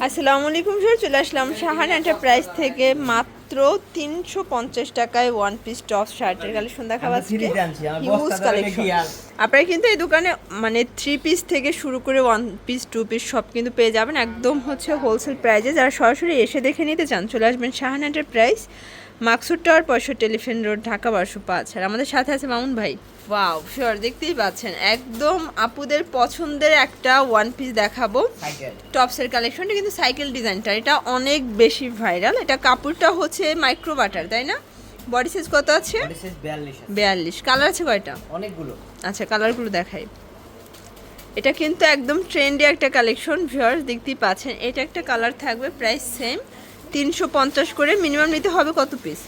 আসসালামু আলাইকুম স্যার, চলে আসলাম শাহান এন্টারপ্রাইজ থেকে মাত্র 350 টাকায় ওয়ান পিস টপ শার্টের কালেকশন দেখাবো আজকে। Huge collection. আপনারা কিন্তু এই দোকানে মানে 3 পিস থেকে শুরু করে 1 পিস 2 পিস সব কিন্তু পেয়ে যাবেন একদম হচ্ছে হোলসেল প্রাইজে। যারা সরাসরি এসে দেখে নিতে চান চলে আসবেন Shahan enterprise, Maksud tower 65 telephone road, Dhaka 1205। আর আমাদের সাথে আছে মামুন ভাই। ওয়াও শিওর, দেখতেই পাচ্ছেন একদম আপুদের পছন্দের একটা ওয়ান পিস দেখাবো। টপসের কালেকশনটা কিন্তু সাইকেল ডিজাইনটা এটা অনেক বেশি ভাইরাল। এটা কাপড়টা হচ্ছে মাইক্রো বাটার, তাই না? বডি সাইজ কত আছে? Body size 42। কালার আছে কয়টা? অনেকগুলো। আচ্ছা, কালারগুলো দেখাই। এটা কিন্তু একদম ট্রেন্ডি একটা কালেকশন ভিউয়ার্স, দেখতেই পাচ্ছেন। এটা একটা কালার থাকবে, প্রাইস সেম 350 করে। মিনিমাম নিতে হবে কত পিস?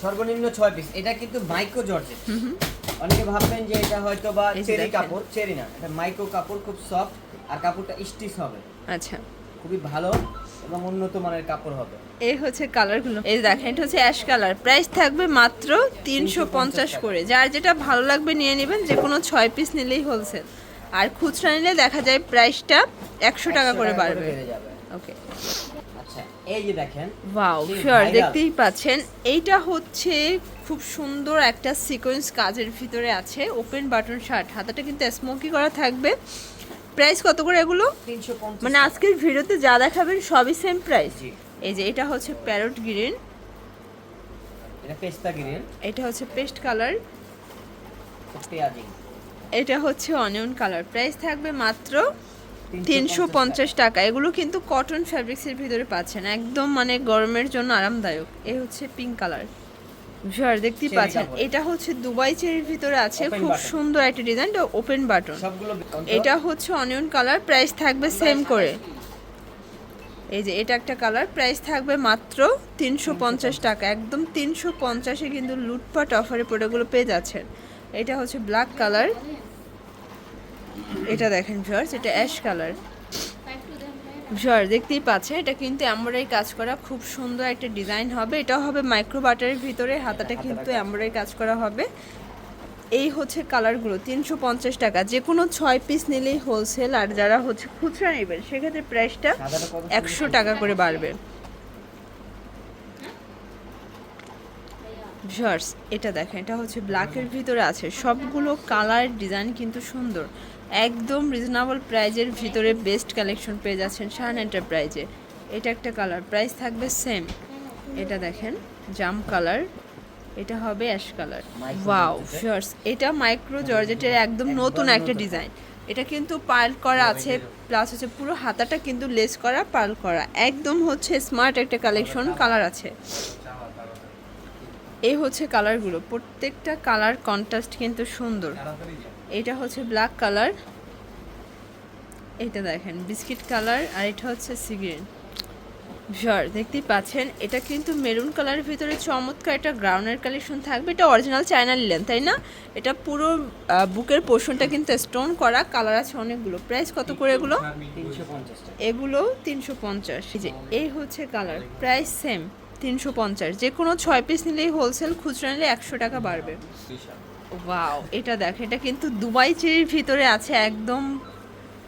সর্বনিম্ন 6 পিস। এটা কিন্তু মাইক্রো জর্জেট। অনেকে ভাববেন যে এটা হয়তো বা চেরি কাপড়, চেরি না, এটা মাইক্রো কাপড়, খুব সফট আর কাপড়টা স্টিচ হবে। আচ্ছা, খুবই ভালো এবং উন্নত মানের কাপড় হবে। এই হচ্ছে কালারগুলো, এই দেখেন এটা হচ্ছে অ্যাশ কালার। প্রাইস থাকবে মাত্র 350 করে। যার যেটা ভালো লাগবে নিয়ে নেবেন, যে কোনো 6 পিস নিলেই হোলসেল। আর খুচরা নিলে দেখা যায় প্রাইসটা 100 টাকা করে বাড়বে। ওকে, আচ্ছা এই যে দেখেন, ওয়াও শিওর, দেখতেই পাচ্ছেন এইটা হচ্ছে খুব সুন্দর একটা সিকোয়েন্স কাজের ভিতরে আছে। ওপেন বাটন শার্ট, হাতাটা কিন্তু স্মোকি করা থাকবে। প্রাইস কত করে এগুলো? 350। মানে আজকের ভিডিওতে যা দেখাবেন সবই সেম প্রাইস। এই যে এটা হচ্ছে প্যারট গ্রিন, এটা পেস্তা গ্রিন, এটা হচ্ছে পেস্ট কালার, পেঁয়াজি, এটা হচ্ছে অনিয়ন কালার। প্রাইস থাকবে মাত্র 350 টাকা। এগুলো কিন্তু কটন ফ্যাব্রিক্সের ভিতরে পাচ্ছেন, একদম মানে গরমের জন্য আরামদায়ক। এই হচ্ছে পিঙ্ক কালার, ভিউয়ার দেখতেই পাচ্ছেন। এটা হচ্ছে দুবাই চেরির ভিতরে আছে, খুব সুন্দর একটা ডিজাইন, ওপেন বাটন। এটা হচ্ছে অনিয়ন কালার, প্রাইস থাকবে সেম করে। এই যে এটা একটা কালার, প্রাইস থাকবে মাত্র 350 টাকা। একদম 350-এ কিন্তু লুটপাট অফারে প্রোডাক্টগুলো পেয়ে যাচ্ছেন। এটা হচ্ছে ব্ল্যাক কালার, এটা দেখেন ভিউয়ার্স, এটা অ্যাশ কালার। ভিউয়ার দেখতেই পাচ্ছেন, এটা কিন্তু এমব্রয়ডারি কাজ করা, খুব সুন্দর একটা ডিজাইন হবে। এটাও হবে মাইক্রো বাটারের ভিতরে, হাতাটা কিন্তু এমব্রয়ডারি কাজ করা হবে। এই হচ্ছে কালারগুলো 350 টাকা। যে কোনো 6 পিস নিলেই হোলসেল। আর যারা হচ্ছে খুচরা নেবেন সেক্ষেত্রে প্রাইসটা 100 টাকা করে বাড়বে। ভিউয়ার্স এটা দেখেন, এটা হচ্ছে ব্ল্যাকের ভিতরে আছে। সবগুলো কালার ডিজাইন কিন্তু সুন্দর, একদম রিজনেবল প্রাইজের ভিতরে বেস্ট কালেকশন পেয়ে যাচ্ছেন শাহান এন্টারপ্রাইজে। এটা একটা কালার, প্রাইস থাকবে সেম। এটা দেখেন জাম কালার, এটা হবে অ্যাশ কালার। ওয়াও ভিউয়ার্স, এটা মাইক্রো জর্জেটের একদম নতুন একটা ডিজাইন। এটা কিন্তু পার্ল করা আছে, প্লাস হচ্ছে পুরো হাতাটা কিন্তু লেস করা, পার্ল করা, একদম হচ্ছে স্মার্ট একটা কালেকশন। কালার আছে, এই হচ্ছে কালারগুলো, প্রত্যেকটা কালার কন্ট্রাস্ট কিন্তু সুন্দর। এটা হচ্ছে ব্ল্যাক কালার, এটা দেখেন বিস্কিট কালার, আর এটা হচ্ছে সি গ্রিন। ভিউয়ার দেখতেই পাচ্ছেন, এটা কিন্তু মেরুন কালারের ভিতরে চমৎকার একটা গ্রাউন্ডের কালেকশন থাকবে। এটা অরিজিনাল চায়না লিলেন, তাই না? এটা পুরো বুকের পোর্শনটা কিন্তু স্টোন করা। কালার আছে অনেকগুলো। প্রাইস কত করে এগুলো? 350 টাকা। এগুলো 350। এই যে এই হচ্ছে কালার, প্রাইস সেম 350। যে কোনো 6 পিস নিলেই হোলসেল, খুচরা নিলে 100 টাকা বাড়বে। ওয়াও এটা দেখ, এটা কিন্তু দুবাই চেরির ভিতরে আছে, একদম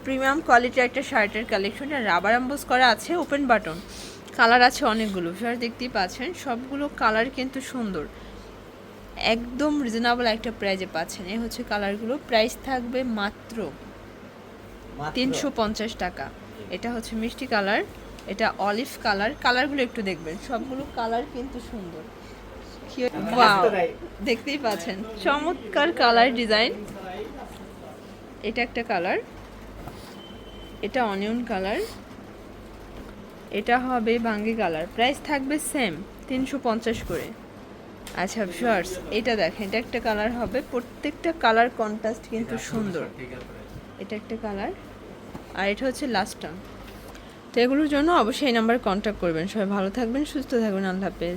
প্রিমিয়াম কোয়ালিটির একটা শার্টের কালেকশন। আর রাবার এমবোস করা আছে, ওপেন বাটন। কালার আছে অনেকগুলো, ভিউয়ার দেখতেই পাচ্ছেন। সবগুলো কালার কিন্তু সুন্দর, একদম রিজনেবল একটা প্রাইজে পাচ্ছেন। এই হচ্ছে কালারগুলো, প্রাইস থাকবে মাত্র 350 টাকা। এটা হচ্ছে মিষ্টি কালার, এটা অলিভ কালার। কালারগুলো একটু দেখবেন, সবগুলো কালার কিন্তু সুন্দর। ওয়াও দেখতেই পাচ্ছেন, চমৎকার কালার ডিজাইন। এটা একটা কালার, এটা অনিয়ন কালার, এটা হবে বাঙ্গি কালার। প্রাইস থাকবে সেম 350 করে। আচ্ছা ভিউয়ার্স এটা দেখেন, এটা একটা কালার হবে, প্রত্যেকটা কালার কন্ট্রাস্ট কিন্তু সুন্দর। এটা একটা কালার, আর এটা হচ্ছে লাস্টটা। তো এগুলোর জন্য অবশ্যই এই নাম্বারে কন্ট্যাক্ট করবেন। সবাই ভালো থাকবেন, সুস্থ থাকবেন, আল্লাহ হাফেজ।